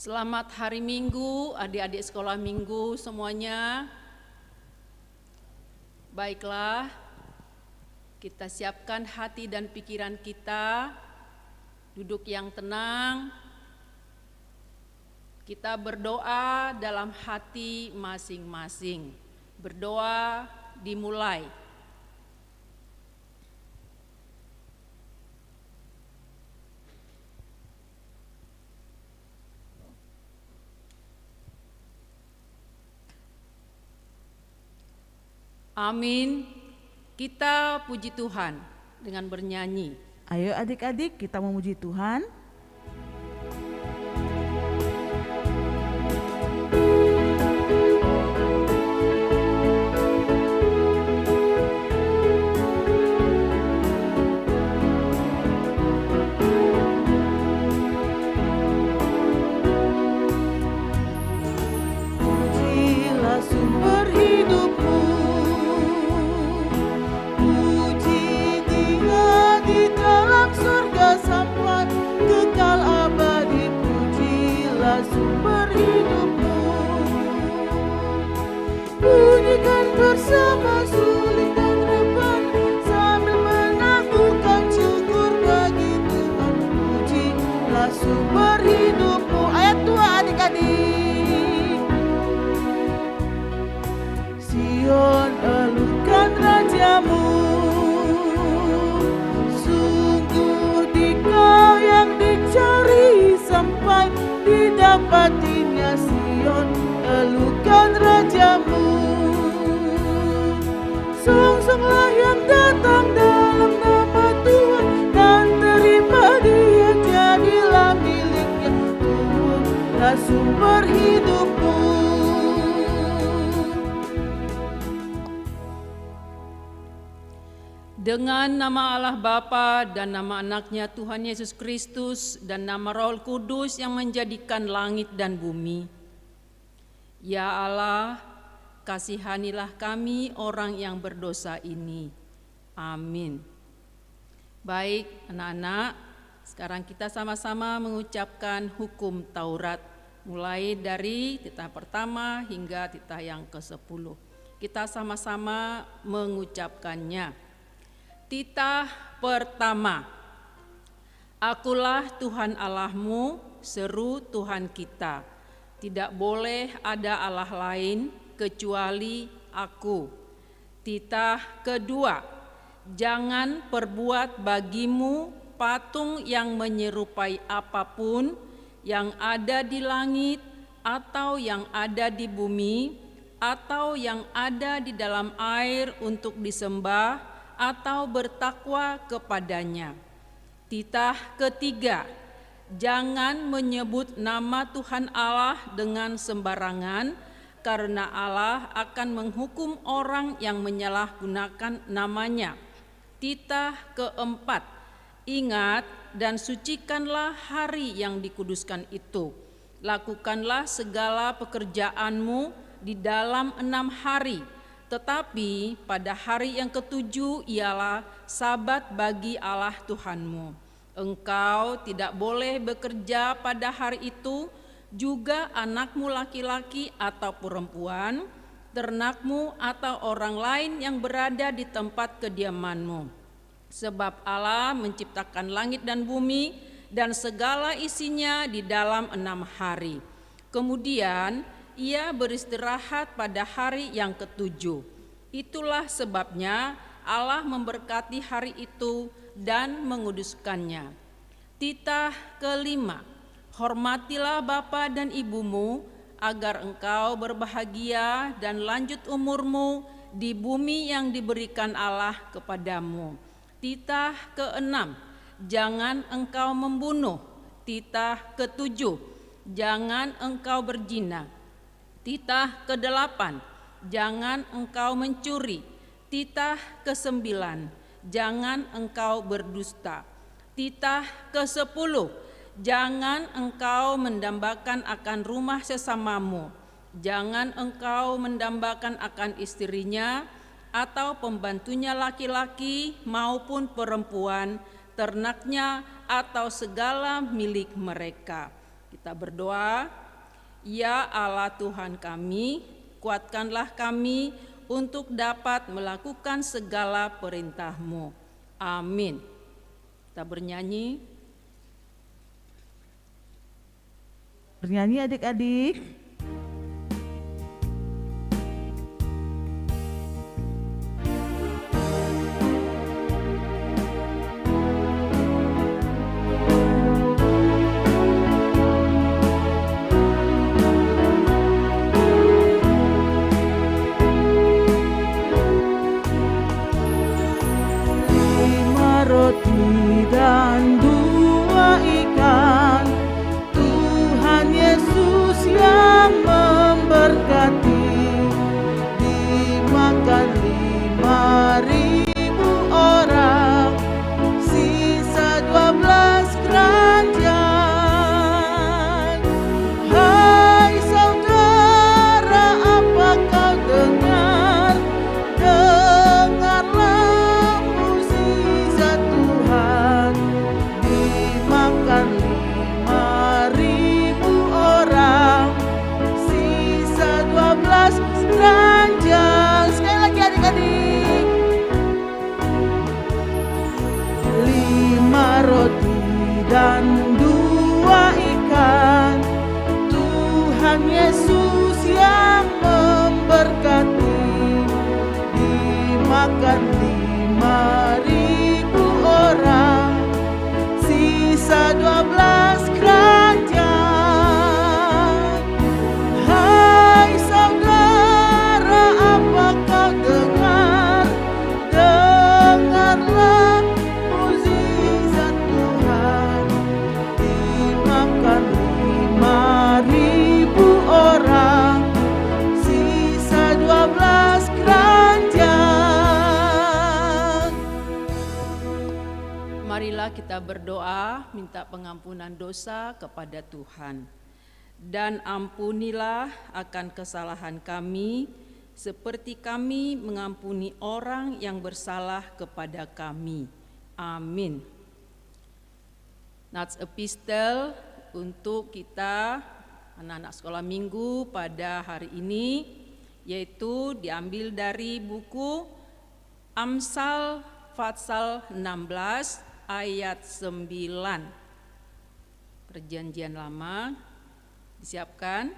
Selamat hari Minggu, adik-adik sekolah Minggu semuanya. Baiklah, kita siapkan hati dan pikiran kita, duduk yang tenang. Kita berdoa dalam hati masing-masing. Berdoa dimulai. Amin. Kita puji Tuhan dengan bernyanyi. Ayo adik-adik kita memuji Tuhan. Pujilah sumber hidupku, sampai kekal abadi. Pujilah sumber hidupmu, bunyikan bersama suling dan reban sambil mengakukan syukur bagi Tuhan. Pujilah sumber hidupmu. Ayat 2 adik-adik. Sion elukan rajamu, Kau yang dicari sampai didapatinya. Sion elukan rajamu. Songsonglah yang datang dalam nama Tuhan dan terima dia, jadilah miliknya. Tuhanlah sumber hidupmu. Dengan nama Allah Bapa dan nama anaknya Tuhan Yesus Kristus dan nama Roh Kudus yang menjadikan langit dan bumi. Ya Allah, kasihanilah kami orang yang berdosa ini. Amin. Baik anak-anak, sekarang kita sama-sama mengucapkan hukum Taurat. Mulai dari titah pertama hingga titah yang ke-10. Kita sama-sama mengucapkannya. Titah pertama, Akulah Tuhan Allahmu, seru Tuhan kita. Tidak boleh ada Allah lain kecuali Aku. Titah kedua, jangan perbuat bagimu patung yang menyerupai apapun yang ada di langit atau yang ada di bumi atau yang ada di dalam air untuk disembah atau bertakwa kepadanya. Titah ketiga, jangan menyebut nama Tuhan Allah dengan sembarangan, karena Allah akan menghukum orang yang menyalahgunakan namanya. Titah keempat, ingat dan sucikanlah hari yang dikuduskan itu. Lakukanlah segala pekerjaanmu di dalam 6 hari. Tetapi pada hari yang ke-7 ialah Sabat bagi Allah Tuhanmu. Engkau tidak boleh bekerja pada hari itu, juga anakmu laki-laki atau perempuan, ternakmu atau orang lain yang berada di tempat kediamanmu. Sebab Allah menciptakan langit dan bumi dan segala isinya di dalam 6 hari. Kemudian Ia beristirahat pada hari yang ke-7. Itulah sebabnya Allah memberkati hari itu dan menguduskannya. Titah kelima, hormatilah bapa dan ibumu agar engkau berbahagia dan lanjut umurmu di bumi yang diberikan Allah kepadamu. Titah keenam, jangan engkau membunuh. Titah ketujuh, jangan engkau berzina. Titah ke-8, jangan engkau mencuri. Titah ke-9, jangan engkau berdusta. Titah ke-10, jangan engkau mendambakan akan rumah sesamamu. Jangan engkau mendambakan akan istrinya atau pembantunya laki-laki maupun perempuan, ternaknya atau segala milik mereka. Kita berdoa, ya Allah Tuhan kami, kuatkanlah kami untuk dapat melakukan segala perintah-Mu. Amin. Kita bernyanyi. Bernyanyi adik-adik. Roti dan 2 ikan, Tuhan Yesus yang memberkati, dimakan 5.000 orang, sisa 12 keranjang. Hai saudara, apa kau dengar? Dengarlah mukjizat Tuhan, dimakan 5.000 orang, sisa 12 keranjang. Sekali lagi adik-adik. 5 roti dan 2 ikan, Tuhan Yesus yang memberkati, dimakan 5.000 orang, sisa 12 keranjang. Hai saudara, apa kau dengar? Dengarlah mukjizat Tuhan, dimakan 5.000 orang, sisa 12 keranjang. Marilah kita berdoa minta pengampunan dosa kepada Tuhan. Dan ampunilah akan kesalahan kami, seperti kami mengampuni orang yang bersalah kepada kami. Amin. Nats epistel untuk kita anak-anak sekolah minggu pada hari ini, yaitu diambil dari buku Amsal pasal 16 ayat 9. Perjanjian Lama disiapkan.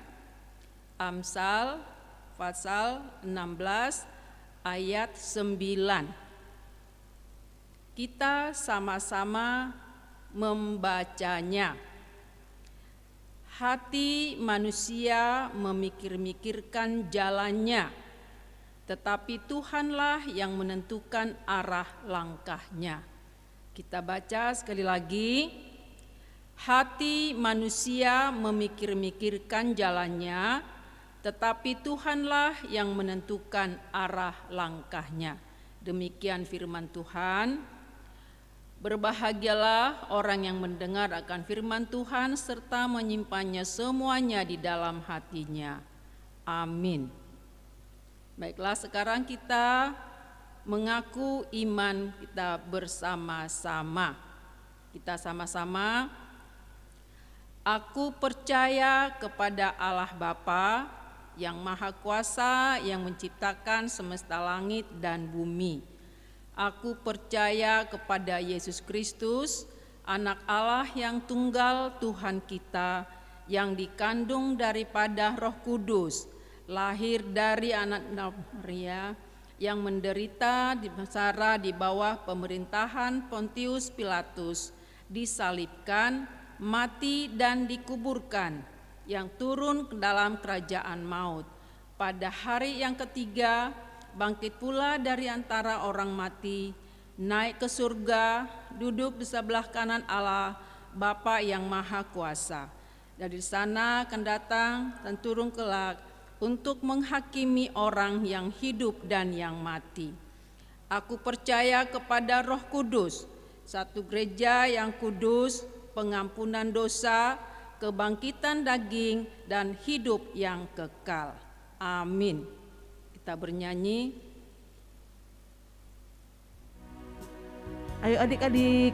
Amsal pasal 16 ayat 9. Kita sama-sama membacanya. Hati manusia memikir-mikirkan jalannya, tetapi Tuhanlah yang menentukan arah langkahnya. Kita baca sekali lagi. Hati manusia memikir-mikirkan jalannya, tetapi Tuhanlah yang menentukan arah langkahnya. Demikian firman Tuhan. Berbahagialah orang yang mendengar akan firman Tuhan serta menyimpannya semuanya di dalam hatinya. Amin. Baiklah, sekarang kita mengaku iman kita bersama-sama. Kita sama-sama. Aku percaya kepada Allah Bapa yang Maha Kuasa, yang menciptakan semesta langit dan bumi. Aku percaya kepada Yesus Kristus, Anak Allah yang tunggal Tuhan kita, yang dikandung daripada Roh Kudus, lahir dari anak Maria, yang menderita sengsara di bawah pemerintahan Pontius Pilatus, disalibkan, mati dan dikuburkan, yang turun ke dalam kerajaan maut. Pada hari yang ketiga bangkit pula dari antara orang mati, naik ke surga, duduk di sebelah kanan Allah Bapa yang Maha Kuasa. Dari sana akan datang dan turun kelak untuk menghakimi orang yang hidup dan yang mati. Aku percaya kepada Roh Kudus, satu gereja yang kudus, pengampunan dosa, kebangkitan daging, dan hidup yang kekal. Amin. Kita bernyanyi. Ayo adik-adik.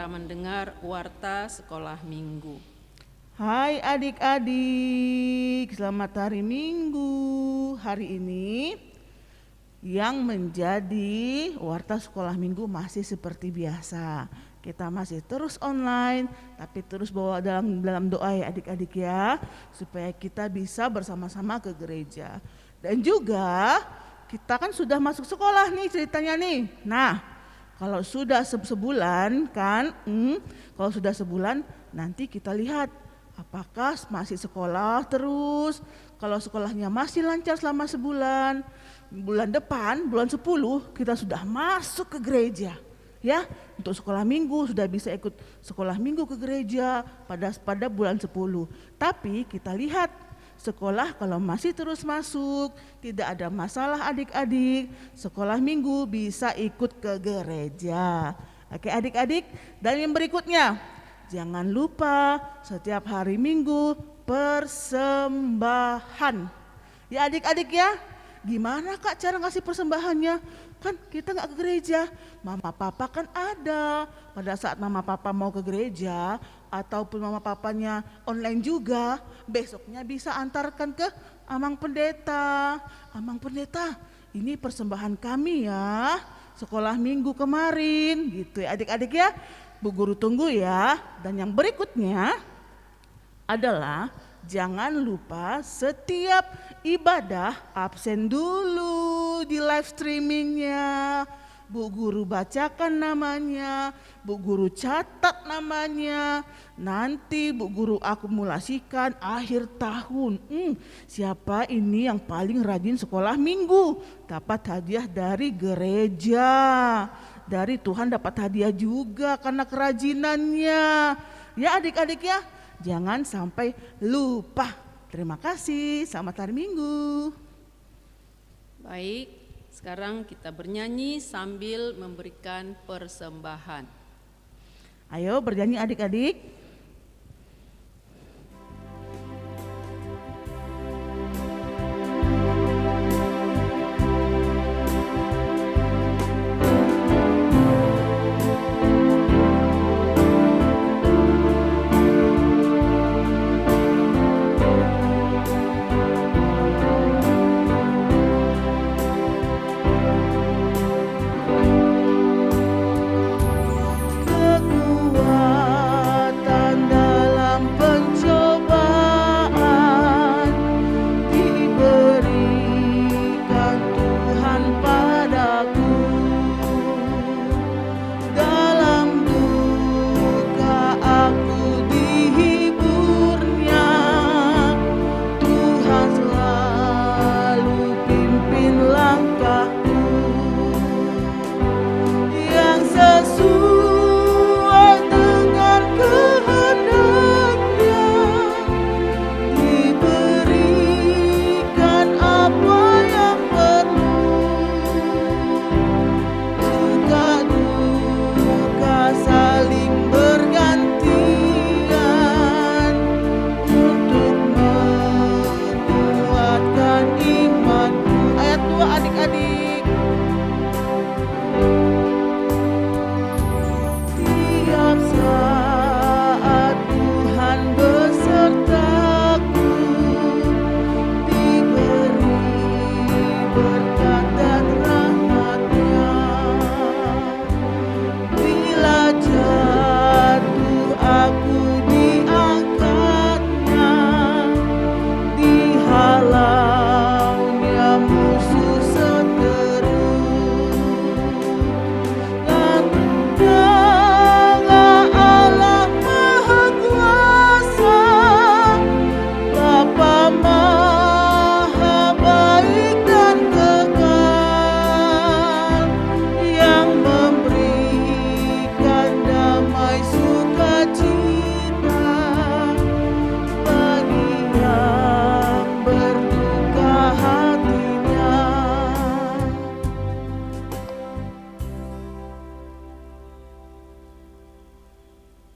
kita mendengar warta sekolah minggu. Hai adik-adik, selamat hari Minggu. Hari ini yang menjadi warta sekolah minggu masih seperti biasa. Kita masih terus online, tapi terus bawa dalam doa ya adik-adik ya, supaya kita bisa bersama-sama ke gereja. Dan juga kita kan sudah masuk sekolah nih ceritanya nih. Nah, kalau sudah sebulan kan, kalau sudah sebulan nanti kita lihat apakah masih sekolah terus. Kalau sekolahnya masih lancar selama sebulan, bulan depan, bulan 10 kita sudah masuk ke gereja. Ya, untuk sekolah minggu sudah bisa ikut sekolah minggu ke gereja pada bulan 10. Tapi kita lihat sekolah kalau masih terus masuk, tidak ada masalah adik-adik, sekolah minggu bisa ikut ke gereja. Oke adik-adik, dan yang berikutnya, jangan lupa setiap hari Minggu persembahan. Ya adik-adik ya, gimana Kak cara ngasih persembahannya? Kan kita gak ke gereja, mama papa kan ada. Pada saat mama papa mau ke gereja ataupun mama papanya online juga, besoknya bisa antarkan ke Amang Pendeta. Amang Pendeta, ini persembahan kami ya, sekolah minggu kemarin gitu ya adik-adik ya. Bu Guru tunggu ya. Dan yang berikutnya adalah jangan lupa setiap ibadah absen dulu di live streamingnya. Bu Guru bacakan namanya, Bu Guru catat namanya. Nanti Bu Guru akumulasikan akhir tahun. Siapa ini yang paling rajin sekolah minggu? Dapat hadiah dari gereja. Dari Tuhan dapat hadiah juga karena kerajinannya. Ya adik-adik ya, jangan sampai lupa. Terima kasih, selamat hari Minggu. Baik, sekarang kita bernyanyi sambil memberikan persembahan. Ayo bernyanyi adik-adik.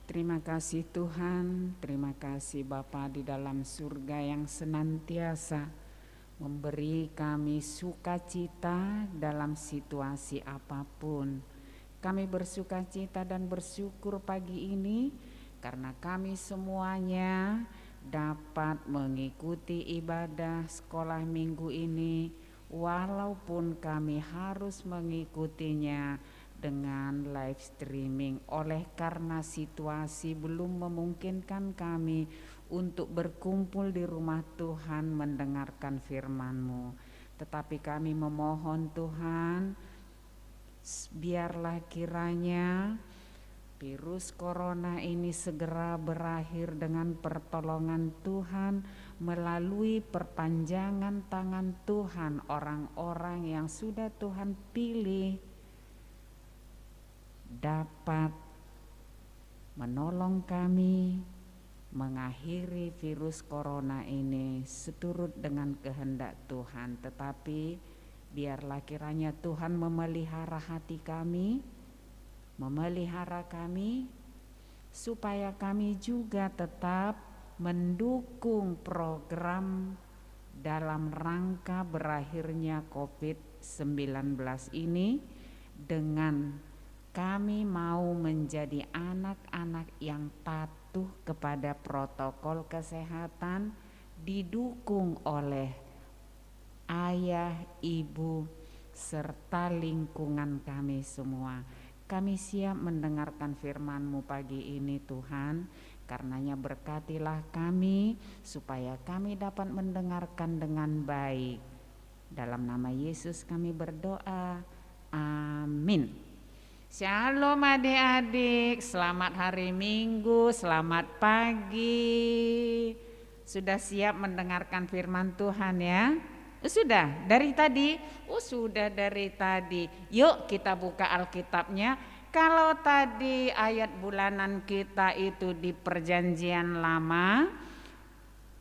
Terima kasih Tuhan, terima kasih Bapa di dalam surga yang senantiasa memberi kami sukacita dalam situasi apapun. Kami bersuka cita dan bersyukur pagi ini karena kami semuanya dapat mengikuti ibadah sekolah minggu ini, walaupun kami harus mengikutinya dengan live streaming oleh karena situasi belum memungkinkan kami untuk berkumpul di rumah Tuhan mendengarkan firman-Mu. Tetapi kami memohon Tuhan, biarlah kiranya virus corona ini segera berakhir dengan pertolongan Tuhan melalui perpanjangan tangan Tuhan, orang-orang yang sudah Tuhan pilih dapat menolong kami mengakhiri virus corona ini seturut dengan kehendak Tuhan. Tetapi biarlah kiranya Tuhan memelihara hati kami, memelihara kami, supaya kami juga tetap mendukung program dalam rangka berakhirnya COVID-19 ini dengan kami mau menjadi anak-anak yang patuh kepada protokol kesehatan, didukung oleh ayah, ibu, serta lingkungan kami semua. Kami siap mendengarkan firman-Mu pagi ini Tuhan, karenanya berkatilah kami supaya kami dapat mendengarkan dengan baik. Dalam nama Yesus kami berdoa, amin. Shalom adik-adik, selamat hari Minggu, selamat pagi. Sudah siap mendengarkan firman Tuhan ya? Sudah dari tadi? Sudah dari tadi. Yuk kita buka Alkitabnya. Kalau tadi ayat bulanan kita itu di Perjanjian Lama,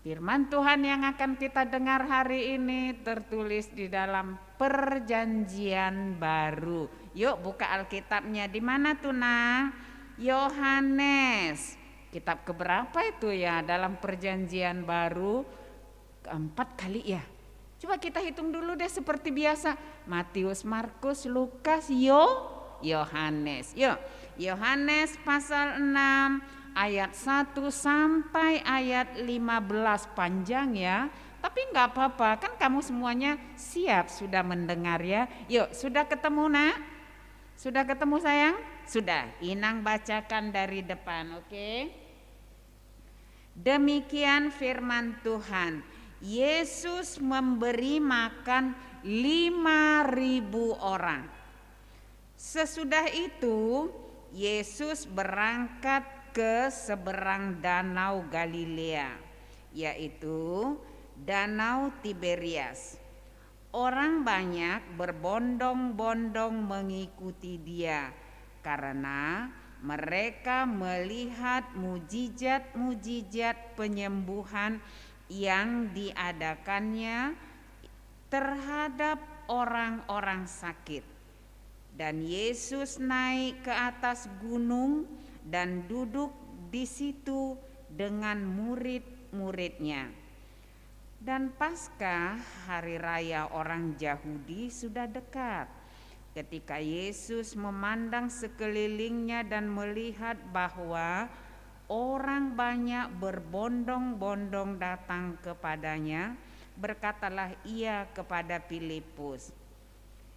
firman Tuhan yang akan kita dengar hari ini tertulis di dalam Perjanjian Baru. Yuk buka Alkitabnya. Di mana tuh nah? Yohanes. Kitab keberapa itu ya dalam Perjanjian Baru? Keempat kali ya. Coba kita hitung dulu deh seperti biasa. Matius, Markus, Lukas, Yohanes. Yuk, Yohanes pasal 6 ayat 1 sampai ayat 15, panjang ya. Tapi enggak apa-apa, kan kamu semuanya siap sudah mendengar ya. Yuk, sudah ketemu nak? Sudah ketemu sayang? Sudah, Inang bacakan dari depan, oke? Demikian firman Tuhan. Yesus memberi makan 5.000 orang. Sesudah itu Yesus berangkat ke seberang danau Galilea, yaitu danau Tiberias. Orang banyak berbondong-bondong mengikuti dia karena mereka melihat mujizat-mujizat penyembuhan yang diadakannya terhadap orang-orang sakit. Dan Yesus naik ke atas gunung dan duduk di situ dengan murid-muridnya. Dan Paskah, hari raya orang Yahudi, sudah dekat. Ketika Yesus memandang sekelilingnya dan melihat bahwa orang banyak berbondong-bondong datang kepadanya, berkatalah ia kepada Filipus,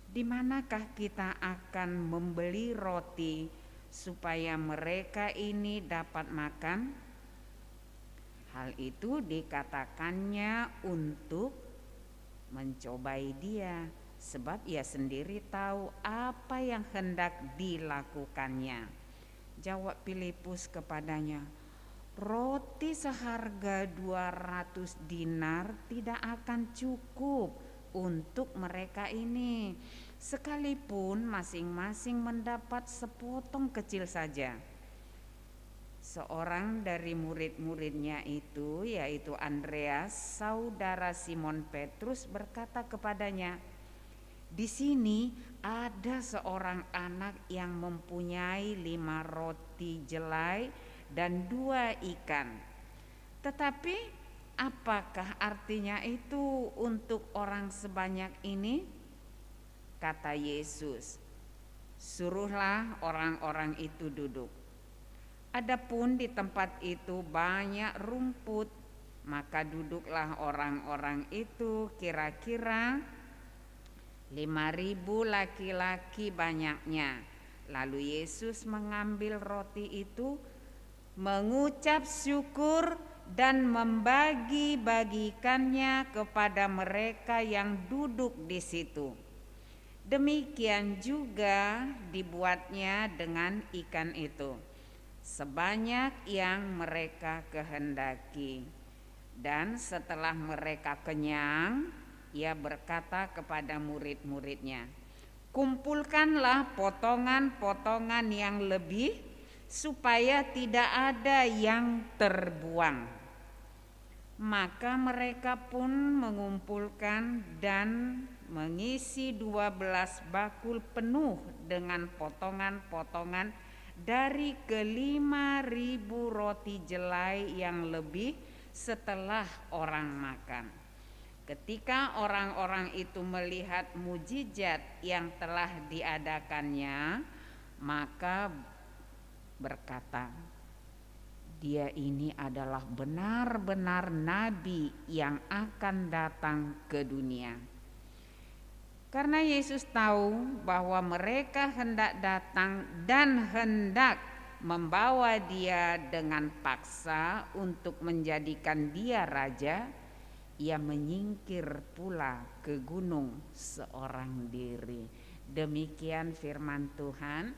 "Di manakah kita akan membeli roti supaya mereka ini dapat makan?" Hal itu dikatakannya untuk mencobai dia, sebab ia sendiri tahu apa yang hendak dilakukannya. Jawab Filipus kepadanya, "Roti seharga 200 dinar tidak akan cukup untuk mereka ini, sekalipun masing-masing mendapat sepotong kecil saja." Seorang dari murid-muridnya itu, yaitu Andreas, saudara Simon Petrus, berkata kepadanya, "Di sini ada seorang anak yang mempunyai 5 roti jelai dan 2 ikan. Tetapi apakah artinya itu untuk orang sebanyak ini?" Kata Yesus, Suruhlah orang-orang itu duduk. Adapun di tempat itu banyak rumput, maka duduklah orang-orang itu, kira-kira 5.000 laki-laki banyaknya. Lalu Yesus mengambil roti itu, mengucap syukur dan membagi-bagikannya kepada mereka yang duduk di situ. Demikian juga dibuatnya dengan ikan itu, sebanyak yang mereka kehendaki. Dan setelah mereka kenyang, ia berkata kepada murid-muridnya, "Kumpulkanlah potongan-potongan yang lebih, supaya tidak ada yang terbuang." Maka mereka pun mengumpulkan dan mengisi 12 bakul penuh dengan potongan-potongan dari ke-5.000 roti jelai yang lebih setelah orang makan. Ketika orang-orang itu melihat mujizat yang telah diadakannya, maka berkata, "Dia ini adalah benar-benar nabi yang akan datang ke dunia." Karena Yesus tahu bahwa mereka hendak datang dan hendak membawa dia dengan paksa untuk menjadikan dia raja, ia menyingkir pula ke gunung seorang diri. Demikian firman Tuhan.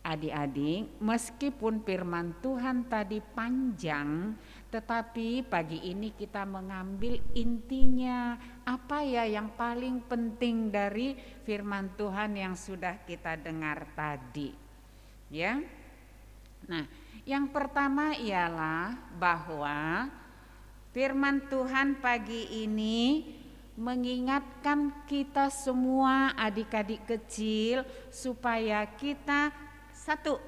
Adik-adik, meskipun firman Tuhan tadi panjang, tetapi pagi ini kita mengambil intinya. Apa ya yang paling penting dari firman Tuhan yang sudah kita dengar tadi? Ya. Nah, yang pertama ialah bahwa firman Tuhan pagi ini mengingatkan kita semua adik-adik kecil supaya kita satu,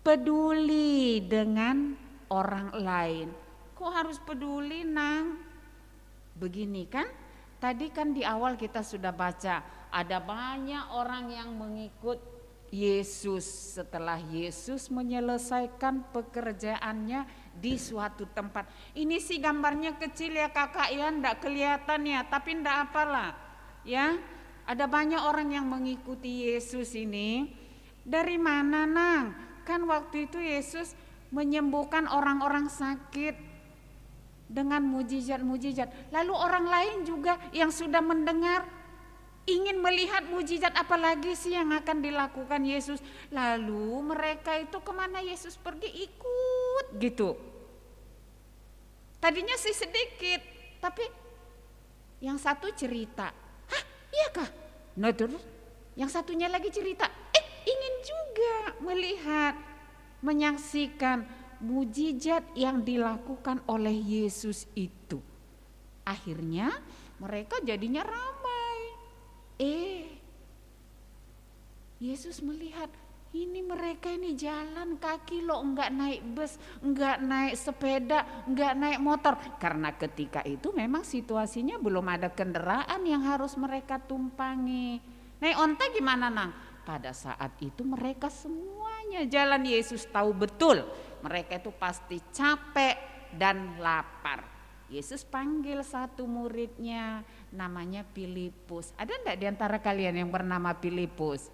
peduli dengan orang lain. Kok harus peduli, Nang? Begini kan, tadi kan di awal kita sudah baca, ada banyak orang yang mengikut Yesus setelah Yesus menyelesaikan pekerjaannya di suatu tempat. Ini sih gambarnya kecil ya kakak ya, ndak kelihatan ya, tapi ndak apalah ya. Ada banyak orang yang mengikuti Yesus ini. Dari mana, Nang? Kan waktu itu Yesus menyembuhkan orang-orang sakit dengan mujizat-mujizat. Lalu orang lain juga yang sudah mendengar ingin melihat mujizat apa lagi sih yang akan dilakukan Yesus. Lalu mereka itu kemana Yesus pergi, ikut gitu. Tadinya sih sedikit, tapi yang satu cerita, "Hah, iya kah?" Nah terus yang satunya lagi cerita, ingin juga melihat, menyaksikan mujizat yang dilakukan oleh Yesus itu. Akhirnya mereka jadinya ramai. Yesus melihat ini mereka ini jalan kaki loh, enggak naik bus, enggak naik sepeda, enggak naik motor. Karena ketika itu memang situasinya belum ada kendaraan yang harus mereka tumpangi. Naik onta gimana, Nang? Pada saat itu mereka semuanya jalan. Yesus tahu betul mereka itu pasti capek dan lapar. Yesus panggil satu muridnya, namanya Filipus. Ada enggak di antara kalian yang bernama Filipus?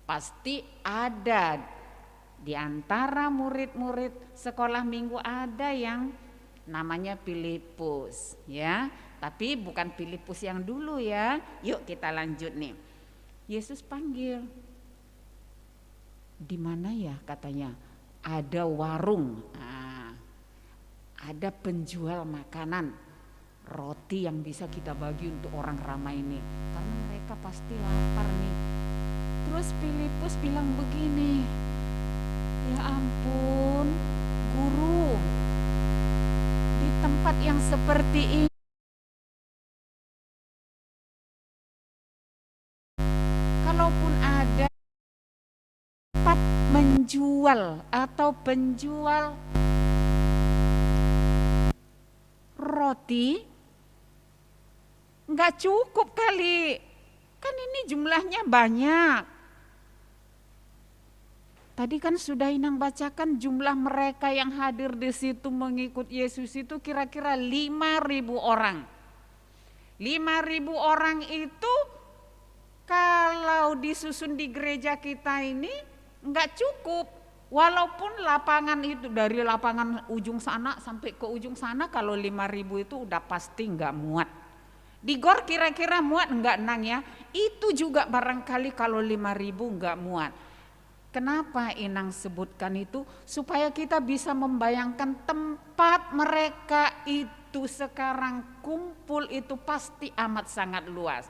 Pasti ada. Di antara murid-murid sekolah minggu ada yang namanya Filipus ya. Tapi bukan Filipus yang dulu ya. Yuk kita lanjut nih. Yesus panggil. Di mana ya katanya? Ada warung. Ada penjual makanan, roti yang bisa kita bagi untuk orang ramai ini. Karena mereka pasti lapar nih. Terus Filipus bilang begini, "Ya ampun, guru, di tempat yang seperti ini kalaupun ada tempat menjual atau penjual roti, nggak cukup kali Kan ini jumlahnya banyak. Tadi kan sudah Inang bacakan jumlah mereka yang hadir di situ mengikut Yesus itu kira-kira 5.000 orang. 5.000 orang itu kalau disusun di gereja kita ini enggak cukup. Walaupun lapangan itu dari lapangan ujung sana sampai ke ujung sana, kalau 5.000 itu udah pasti enggak muat. Di GOR kira-kira muat enggak Nang ya? Itu juga barangkali kalau 5.000 enggak muat. Kenapa Inang sebutkan itu? Supaya kita bisa membayangkan tempat mereka itu sekarang kumpul itu pasti amat sangat luas.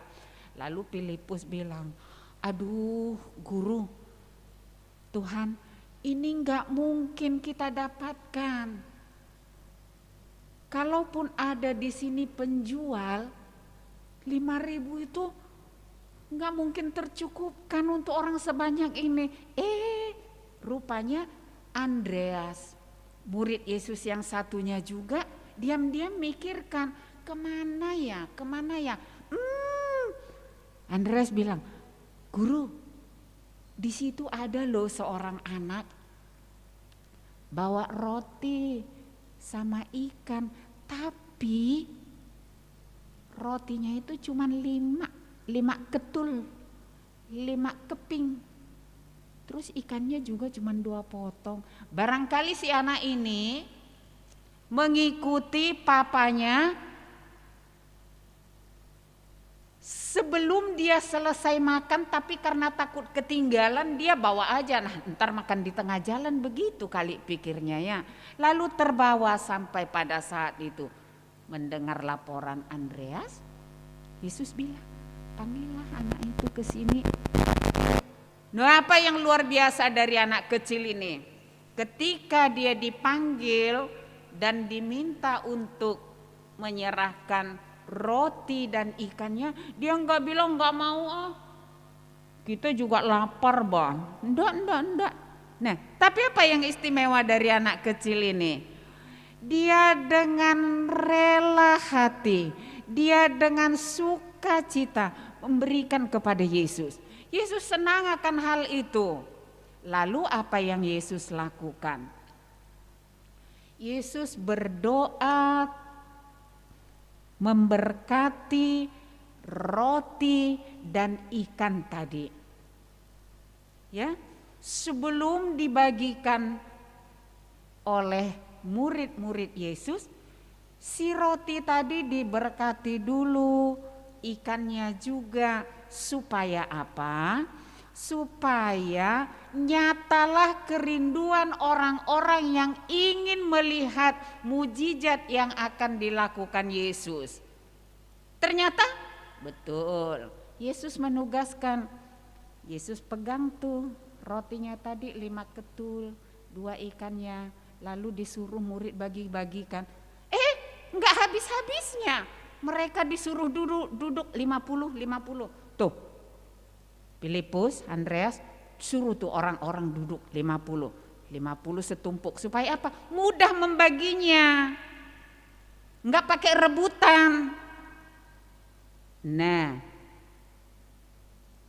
Lalu Filipus bilang, aduh guru, Tuhan ini enggak mungkin kita dapatkan. Kalaupun ada di sini penjual, 5.000 itu nggak mungkin tercukupkan untuk orang sebanyak ini. Rupanya Andreas, murid Yesus yang satunya juga, diam-diam mikirkan, kemana ya? Andreas bilang, guru, di situ ada loh seorang anak bawa roti sama ikan, tapi rotinya itu cuma 5 ketul, 5 keping. Terus ikannya juga cuma 2 potong. Barangkali si anak ini mengikuti papanya sebelum dia selesai makan, tapi karena takut ketinggalan dia bawa aja. Nah, ntar makan di tengah jalan, begitu kali pikirnya ya. Lalu terbawa sampai pada saat itu mendengar laporan Andreas, Yesus bilang, panggillah anak itu ke sini. Nah, apa yang luar biasa dari anak kecil ini? Ketika dia dipanggil dan diminta untuk menyerahkan roti dan ikannya, dia enggak bilang enggak mau, kita juga lapar bang. Enggak. Nah, tapi apa yang istimewa dari anak kecil ini? Dia dengan rela hati, dia dengan sukacita memberikan kepada Yesus. Yesus senang akan hal itu. Lalu apa yang Yesus lakukan? Yesus berdoa memberkati roti dan ikan tadi. Ya, sebelum dibagikan oleh murid-murid Yesus, si roti tadi diberkati dulu, ikannya juga, supaya apa? Supaya nyatalah kerinduan orang-orang yang ingin melihat mujizat yang akan dilakukan Yesus. Ternyata betul, Yesus menugaskan, Yesus pegang tuh rotinya tadi 5 ketul, 2 ikannya, lalu disuruh murid bagi-bagikan. Enggak habis-habisnya, mereka disuruh duduk 50. Tuh, Filipus, Andreas suruh tuh orang-orang duduk 50 setumpuk. Supaya apa? Mudah membaginya, enggak pakai rebutan. Nah,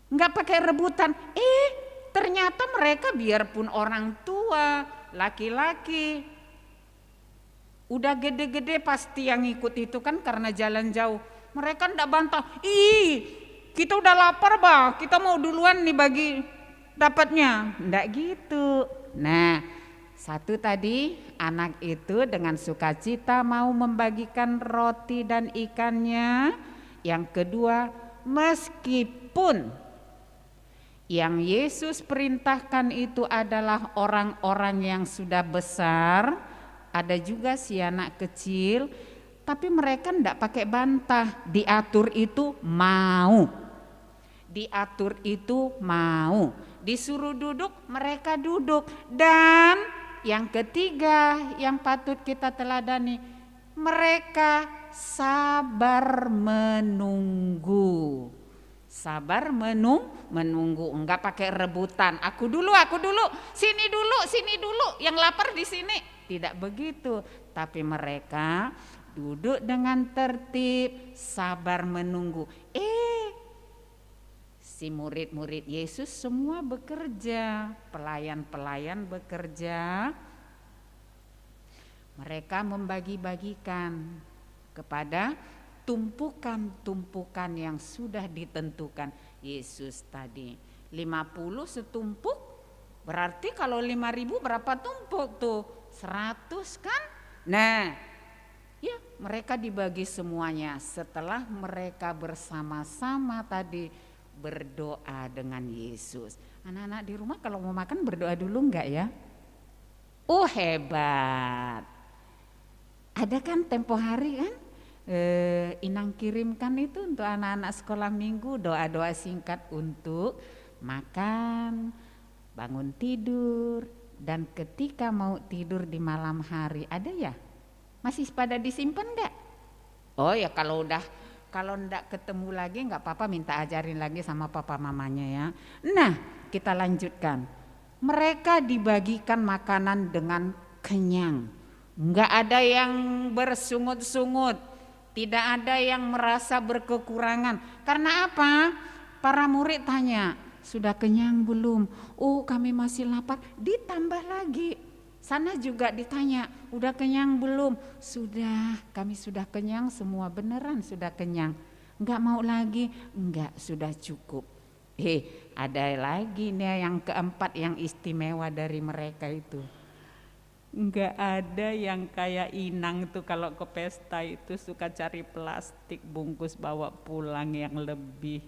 enggak pakai rebutan. Ternyata mereka biarpun orang tua, laki-laki, udah gede-gede pasti yang ikut itu kan karena jalan jauh. Mereka enggak bantah, kita udah lapar bah, kita mau duluan nih bagi dapatnya. Enggak gitu. Nah, satu tadi anak itu dengan sukacita mau membagikan roti dan ikannya. Yang kedua, meskipun yang Yesus perintahkan itu adalah orang-orang yang sudah besar, ada juga si anak kecil, tapi mereka enggak pakai bantah, diatur itu mau. Disuruh duduk, mereka duduk. Dan yang ketiga yang patut kita teladani, mereka sabar menunggu. Menunggu, enggak pakai rebutan. Aku dulu, sini dulu, yang lapar di sini. Tidak begitu, tapi mereka duduk dengan tertib, sabar menunggu. Si murid-murid Yesus semua bekerja, pelayan-pelayan bekerja. Mereka membagi-bagikan kepada tumpukan-tumpukan yang sudah ditentukan Yesus tadi. 50 setumpuk, berarti kalau 5.000 berapa tumpuk tuh? 100 kan? Nah, ya mereka dibagi semuanya setelah mereka bersama-sama tadi berdoa dengan Yesus. Anak-anak di rumah kalau mau makan berdoa dulu enggak ya? Oh hebat. Ada kan tempo hari kan? Inang kirimkan itu untuk anak-anak sekolah minggu doa-doa singkat untuk makan, bangun tidur, dan ketika mau tidur di malam hari. Ada ya? Masih pada disimpan enggak? Oh ya kalau enggak ketemu lagi enggak apa-apa, minta ajarin lagi sama papa mamanya ya. Nah kita lanjutkan. Mereka dibagikan makanan dengan kenyang. Enggak ada yang bersungut-sungut, tidak ada yang merasa berkekurangan. Karena apa? Para murid tanya, sudah kenyang belum? Oh kami masih lapar. Ditambah lagi. Sana juga ditanya, udah kenyang belum? Sudah, kami sudah kenyang semua, beneran sudah kenyang. Enggak mau lagi? Enggak, sudah cukup. Ada lagi nih yang keempat yang istimewa dari mereka itu. Enggak ada yang kayak Inang tuh kalau ke pesta itu suka cari plastik bungkus bawa pulang yang lebih.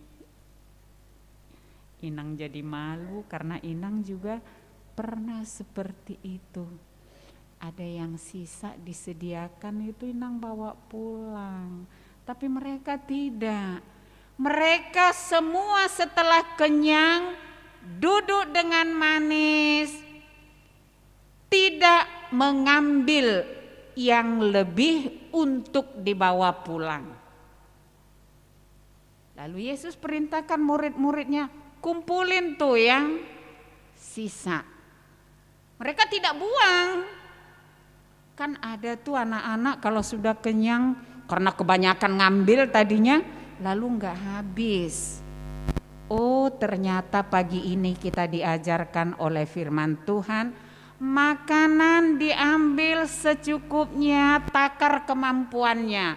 Inang jadi malu karena Inang juga pernah seperti itu. Ada yang sisa disediakan itu Inang bawa pulang. Tapi mereka tidak. Mereka semua setelah kenyang duduk dengan manis, tidak mengambil yang lebih untuk dibawa pulang. Lalu Yesus perintahkan murid-muridnya, kumpulin tuh yang sisa. Mereka tidak buang. Kan ada tuh anak-anak kalau sudah kenyang karena kebanyakan ngambil tadinya, lalu enggak habis. Oh ternyata pagi ini kita diajarkan oleh firman Tuhan, makanan diambil secukupnya, takar kemampuannya.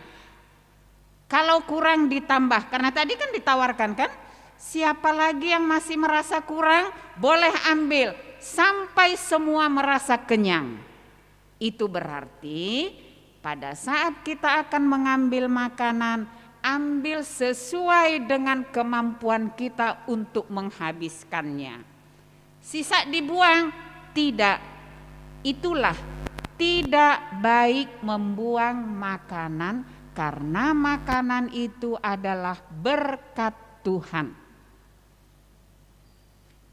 Kalau kurang ditambah, karena tadi kan ditawarkan kan, siapa lagi yang masih merasa kurang boleh ambil sampai semua merasa kenyang. Itu berarti pada saat kita akan mengambil makanan, ambil sesuai dengan kemampuan kita untuk menghabiskannya. Sisa dibuang? Tidak. Itulah tidak baik membuang makanan karena makanan itu adalah berkat Tuhan.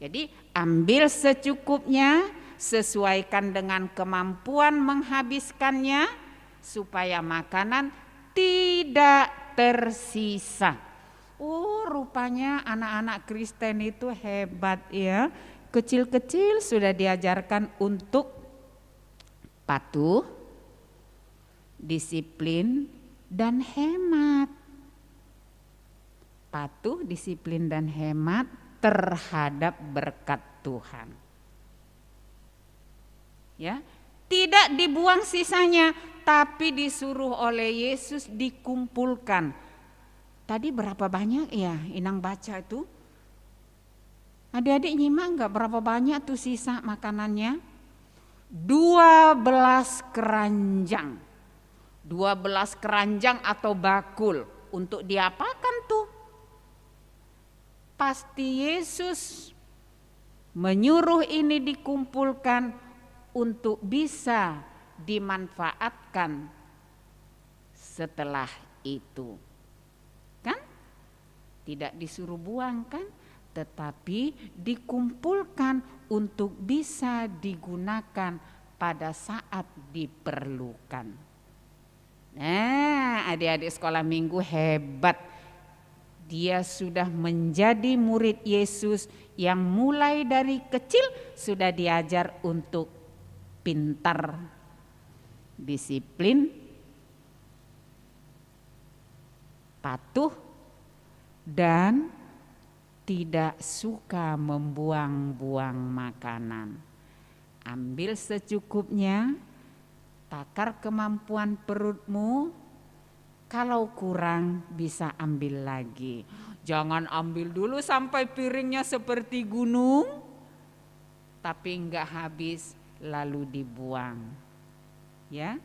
Jadi ambil secukupnya, sesuaikan dengan kemampuan menghabiskannya supaya makanan tidak tersisa. Oh rupanya anak-anak Kristen itu hebat ya. Kecil-kecil sudah diajarkan untuk patuh, disiplin, dan hemat. Patuh, disiplin, dan hemat terhadap berkat Tuhan. Ya, tidak dibuang sisanya, tapi disuruh oleh Yesus dikumpulkan. Tadi berapa banyak ya Inang baca itu? Adik-adik nyimak enggak berapa banyak tuh sisa makanannya? 12 keranjang. 12 keranjang atau bakul. Untuk diapakan tuh? Pasti Yesus menyuruh ini dikumpulkan untuk bisa dimanfaatkan setelah itu. Kan? Tidak disuruh buang kan? Tetapi dikumpulkan untuk bisa digunakan pada saat diperlukan. Nah, adik-adik sekolah minggu hebat. Dia sudah menjadi murid Yesus yang mulai dari kecil sudah diajar untuk pintar, disiplin, patuh, dan tidak suka membuang-buang makanan. Ambil secukupnya, takar kemampuan perutmu, kalau kurang bisa ambil lagi. Jangan ambil dulu sampai piringnya seperti gunung, tapi enggak habis lalu dibuang. Ya,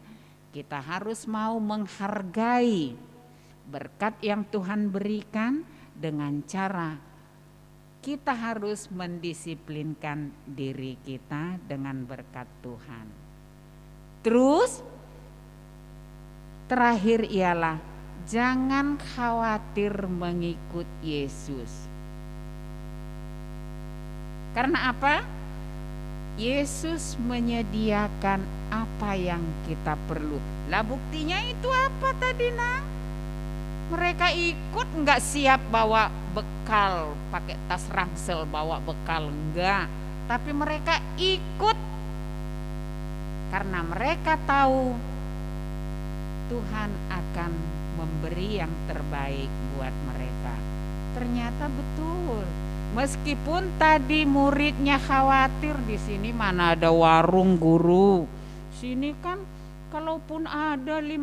kita harus mau menghargai berkat yang Tuhan berikan dengan cara kita harus mendisiplinkan diri kita dengan berkat Tuhan. Terus terakhir ialah jangan khawatir mengikut Yesus. Karena apa? Yesus menyediakan apa yang kita perlu. Lah buktinya itu apa tadi, Nang? Mereka ikut enggak siap bawa bekal, pakai tas ransel bawa bekal, enggak. Tapi mereka ikut karena mereka tahu Tuhan akan memberi yang terbaik buat mereka. Ternyata betul. Meskipun tadi muridnya khawatir, di sini mana ada warung guru. Sini kan kalaupun ada 5.000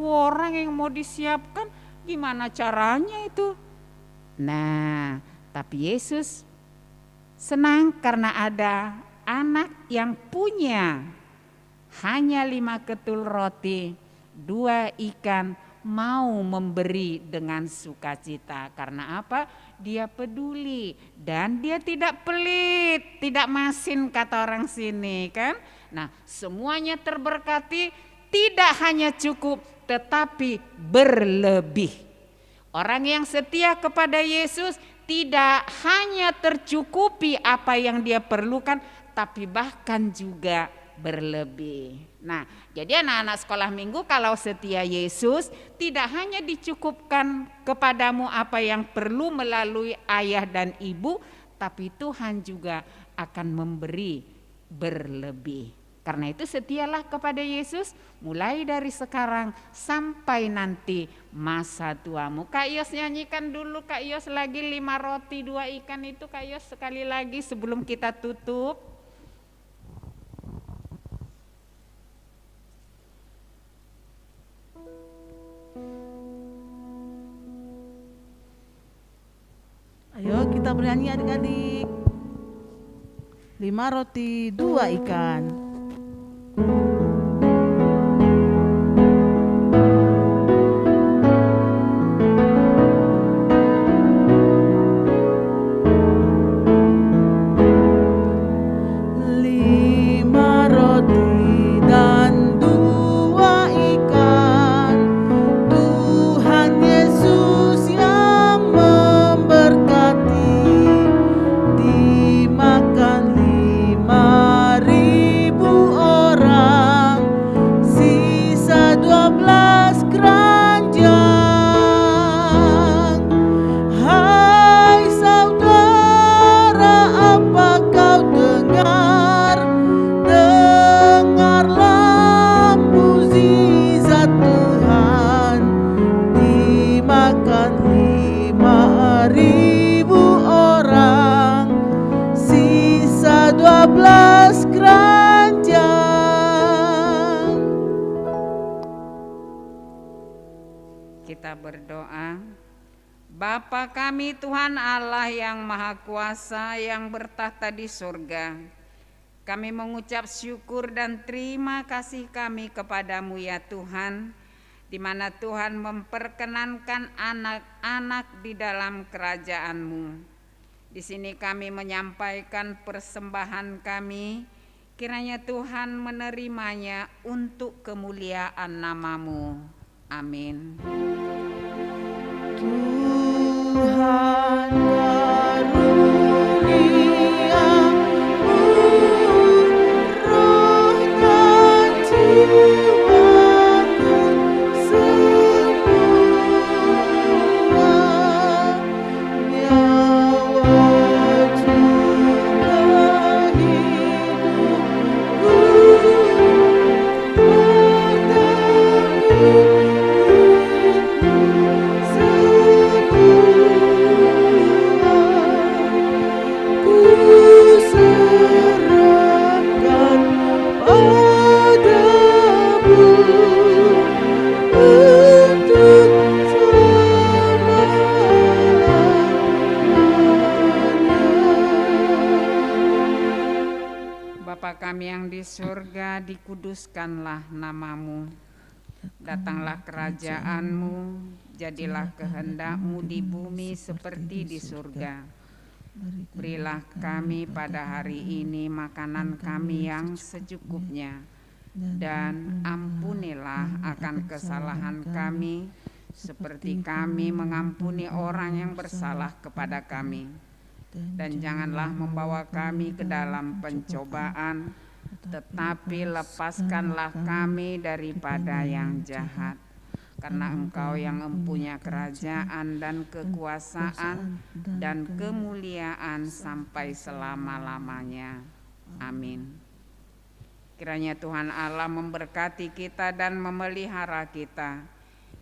orang yang mau disiapkan, gimana caranya itu? Nah, tapi Yesus senang karena ada anak yang punya hanya 5 ketul roti, 2 ikan, mau memberi dengan sukacita. Karena apa? Dia peduli dan dia tidak pelit, tidak masin kata orang sini kan. Nah, semuanya terberkati, tidak hanya cukup tetapi berlebih. Orang yang setia kepada Yesus tidak hanya tercukupi apa yang dia perlukan, tapi bahkan juga berlebih. Nah, jadi anak-anak sekolah minggu kalau setia Yesus tidak hanya dicukupkan kepadamu apa yang perlu melalui ayah dan ibu, tapi Tuhan juga akan memberi berlebih. Karena itu setialah kepada Yesus mulai dari sekarang sampai nanti masa tuamu. Kak Yos nyanyikan dulu, Kak Yos lagi 5 roti 2 ikan itu, Kak Yos sekali lagi sebelum kita tutup. Ayo kita bernyanyi adik-adik. 5 roti 2 ikan. Kita berdoa. Bapa kami Tuhan Allah yang Maha Kuasa yang bertahta di surga, kami mengucap syukur dan terima kasih kami kepadamu ya Tuhan, di mana Tuhan memperkenankan anak-anak di dalam kerajaan-Mu. Di sini kami menyampaikan persembahan kami, kiranya Tuhan menerimanya untuk kemuliaan nama-Mu. Amin. Tuhan karuniamu, roh dan jiwaku semua, nyawa juga hidupku bertemu kita, dikuduskanlah namamu. Datanglah kerajaanmu, jadilah kehendak-Mu di bumi seperti di surga. Berilah kami pada hari ini makanan kami yang secukupnya, dan ampunilah akan kesalahan kami, seperti kami mengampuni orang yang bersalah kepada kami. Dan janganlah membawa kami ke dalam pencobaan, tetapi lepaskanlah kami daripada yang jahat. Karena Engkau yang mempunyai kerajaan dan kekuasaan dan kemuliaan sampai selama-lamanya. Amin. Kiranya Tuhan Allah memberkati kita dan memelihara kita.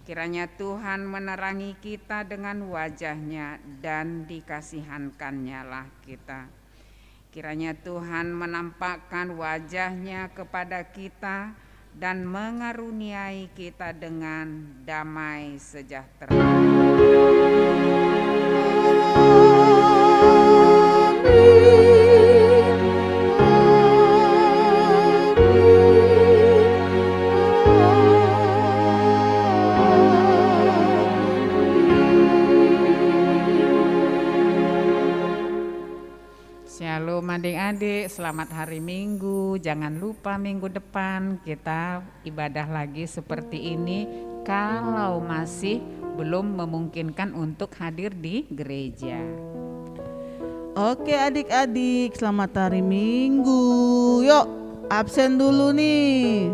Kiranya Tuhan menerangi kita dengan wajah-Nya dan dikasihankan-Nya lah kita. Kiranya Tuhan menampakkan wajah-Nya kepada kita dan mengaruniai kita dengan damai sejahtera. Shalom adik-adik, selamat hari Minggu. Jangan lupa minggu depan kita ibadah lagi seperti ini kalau masih belum memungkinkan untuk hadir di gereja. Oke adik-adik, selamat hari Minggu. Yuk absen dulu nih.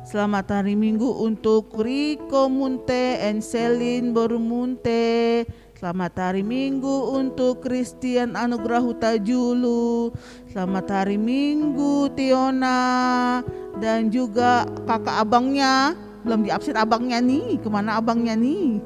Selamat hari Minggu untuk Riko Munte, Enselin Borumunte. Selamat hari Minggu untuk Christian Anugrah Hutajulu. Selamat hari Minggu Tiona. Dan juga kakak abangnya. Belum diabsen abangnya nih. Kemana abangnya nih?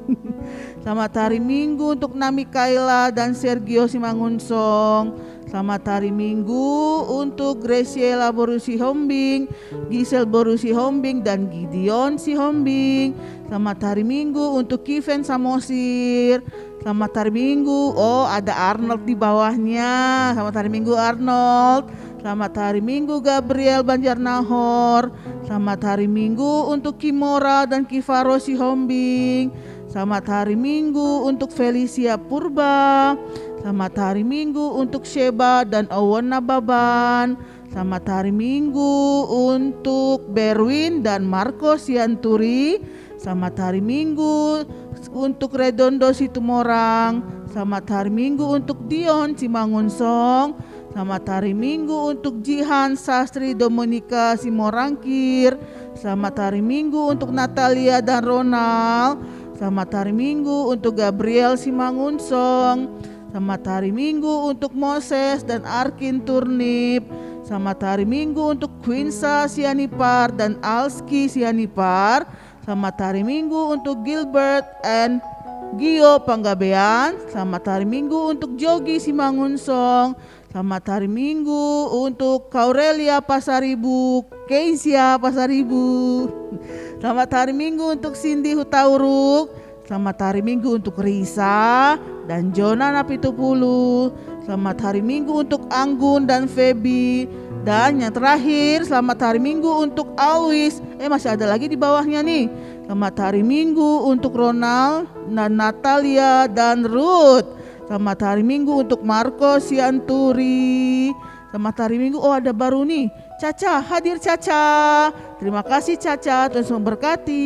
Selamat hari Minggu untuk Nami Kaila dan Sergio Simangunsong. Selamat hari Minggu untuk Graciela Borusi Hombing, Gisel Borusi Hombing, dan Gideon Sihombing. Selamat hari Minggu untuk Kiven Samosir. Selamat hari Minggu. Oh, ada Arnold di bawahnya. Selamat hari Minggu Arnold. Selamat hari Minggu Gabriel Banjarnahor. Selamat hari Minggu untuk Kimora dan Kivaro Sihombing. Selamat hari Minggu untuk Felicia Purba. Selamat hari Minggu untuk Sheba dan Owona Baban. Selamat hari Minggu untuk Berwin dan Marco Sianturi. Selamat hari Minggu untuk Redondo Situmorang. Selamat hari Minggu untuk Dion Simangunsong. Selamat hari Minggu untuk Jihan Sastri Dominika Simorangkir. Selamat hari Minggu untuk Natalia dan Ronald. Selamat hari Minggu untuk Gabriel Simangunsong. Selamat hari Minggu untuk Moses dan Arkin Turnip. Selamat hari Minggu untuk Quinsa Sianipar dan Alski Sianipar. Selamat hari Minggu untuk Gilbert and Gio Panggabean. Selamat hari Minggu untuk Jogi Simangunsong. Selamat hari Minggu untuk Kaurelia Pasaribu, Keisia Pasaribu. Selamat hari Minggu untuk Cindy Hutauruk. Selamat hari Minggu untuk Risa dan Jona Napitupulu. Selamat hari Minggu untuk Anggun dan Feby. Dan yang terakhir, selamat hari Minggu untuk Alwis. Masih ada lagi di bawahnya nih. Selamat hari Minggu untuk Ronald dan Natalia dan Ruth. Selamat hari Minggu untuk Marco Sianturi. Selamat hari Minggu. Oh, ada baru nih. Caca, hadir Caca. Terima kasih Caca, Tuhan memberkati.